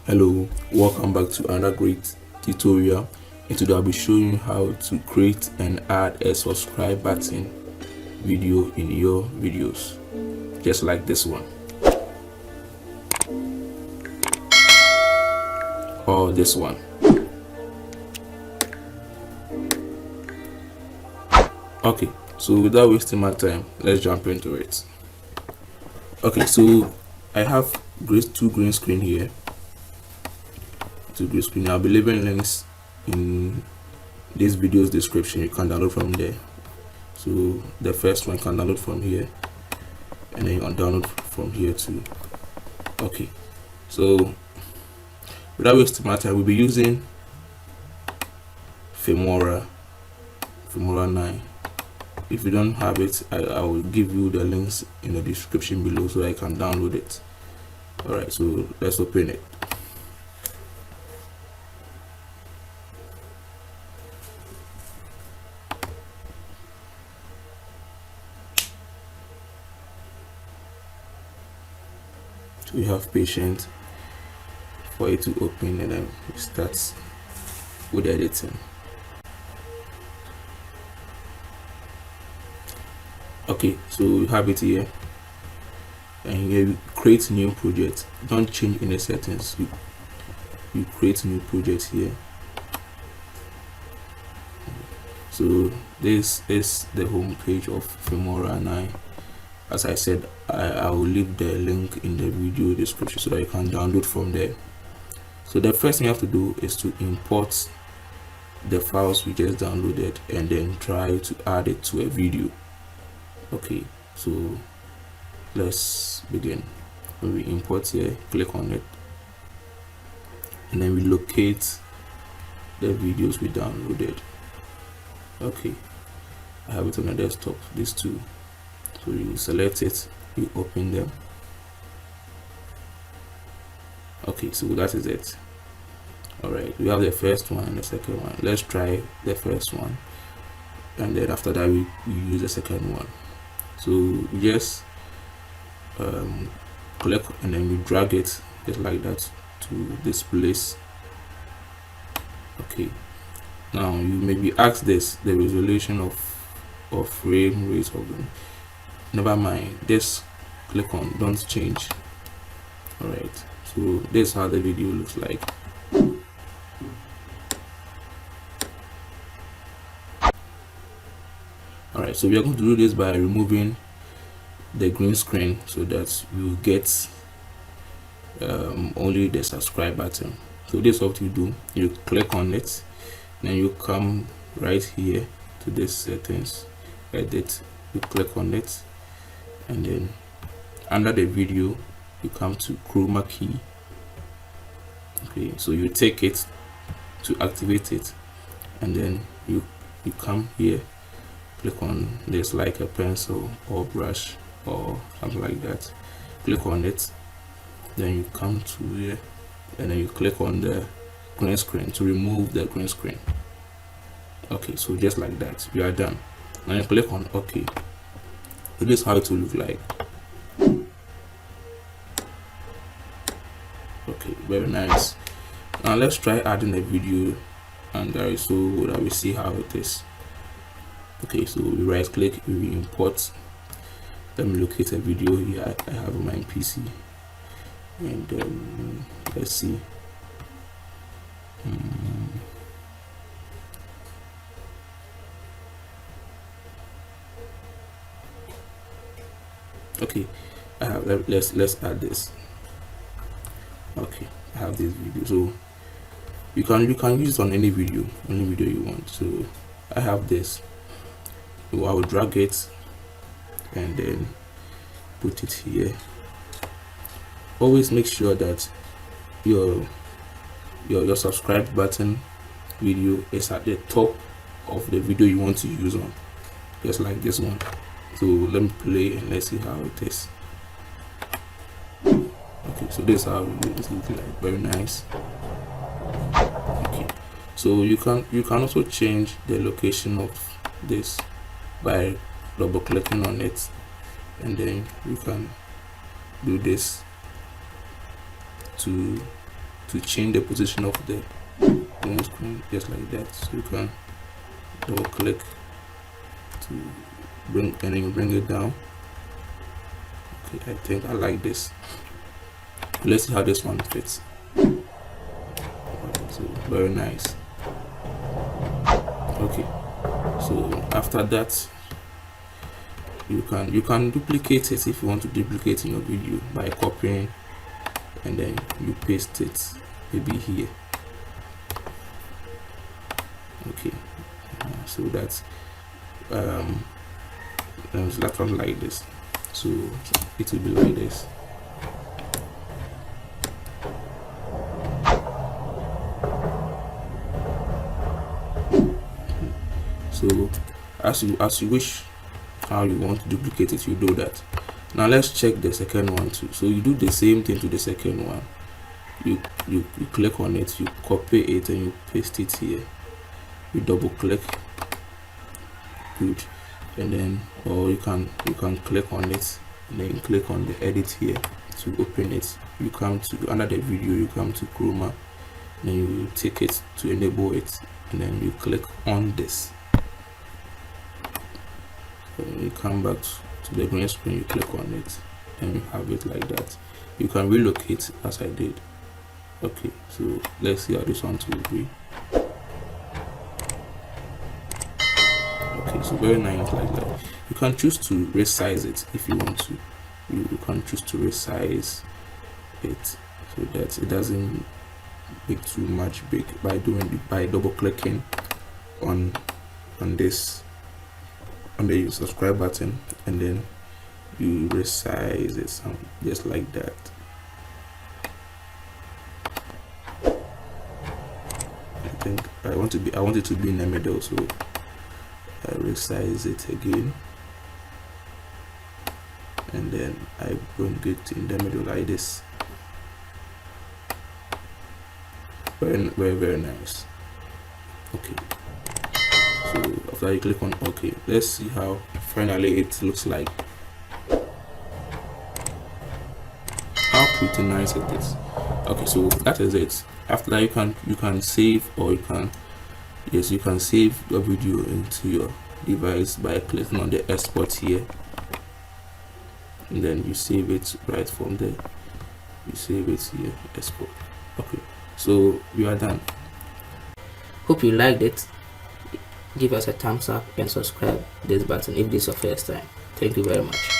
Hello, welcome back to another great tutorial. And today I'll be showing you how to create and add a subscribe button video in your videos, just like this one, or this one. Okay, so without wasting my time, let's jump into it. Okay, so I have two green screen here. I'll be leaving links in this video's description. You can download from there. So the first one you can download from here, and then you can download from here too. Okay, so without wasting my time, we'll be using Filmora 9. If you don't have it, I will give you the links in the description below so I can download it. Alright, so let's open it. So you have patience for it to open, and then it starts with editing. Okay, so you have it here, and here you create new project. Don't change any settings. You create new project here. So this is the home page of Filmora 9. As I said, I will leave the link in the video description so that you can download from there. So the first thing you have to do is to import the files we just downloaded and then try to add it to a video. Okay, so let's begin. When we import here, click on it, and then we locate the videos we downloaded. Okay, I have it on the desktop, these two. So you select it, you open them. Okay, so that is it. All right, we have the first one and the second one. Let's try the first one, and then after that we use the second one. So we just click and then we drag it just like that to this place. Okay, now you may be asked this, the resolution of frame rate of them. Never mind, just click on don't change. All right, so this is how the video looks like. All right, so we are going to do this by removing the green screen so that you get only the subscribe button. So this is what you do. You click on it, then you come right here to this settings, edit, you click on it, and then under the video you come to chroma key. Okay, so you take it to activate it, and then you come here, click on this like a pencil or brush or something like that, click on it, then you come to here and then you click on the green screen to remove the green screen. Okay, so just like that, you are done. Now you click on OK. So this is how it will look like. Okay, very nice. Now let's try adding a video under so that we see how it is. Okay, so we right click, we import. Let me locate a video here I have on my PC, and let's see. Okay, I have, let's add this. Okay, I have this video, so you can use it on any video you want. So I have this, so I will drag it and then put it here. Always make sure that your subscribe button video is at the top of the video you want to use on, just like this one. So let me play and let's see how it is. Okay, so this is how it looks like. Very nice. Okay, so you can also change the location of this by double clicking on it, and then you can do this to to change the position of the green screen, just like that. So you can double click to bring, and then you bring it down. Okay, I think I like this. Let's see how this one fits. So very nice. Okay, so after that, you can duplicate it if you want to duplicate in your video by copying, and then you paste it maybe here. Okay, so that's select one like this, so it will be like this. So as you wish how you want to duplicate it, you do that. Now let's check the second one too. So you do the same thing to the second one. You click on it, you copy it, and you paste it here. You double click, good, and then, or you can click on it and then click on the edit here to open it. You come to under the video, you come to Chroma, then you take it to enable it, and then you click on this. You come back to the green screen, you click on it, and you have it like that. You can relocate as I did. Okay, so let's see how this one will be. Okay, so very nice like that. You can choose to resize it if you want to. You can choose to resize it so that it doesn't make too much big by double clicking on this, on the subscribe button, and then you resize it just like that. I think I want it to be in the middle, so I resize it again, and then I bring it in the middle like this. Very nice. Okay, so after you click on OK, let's see how finally it looks like. How pretty nice it is. Okay, so that is it. After that, you can save, or you can save your video into your device by clicking on the export here, and then you save it right from there. You save it here, export. Okay, so we are done. Hope you liked it. Give us a thumbs up and subscribe this button if this is your first time. Thank you very much.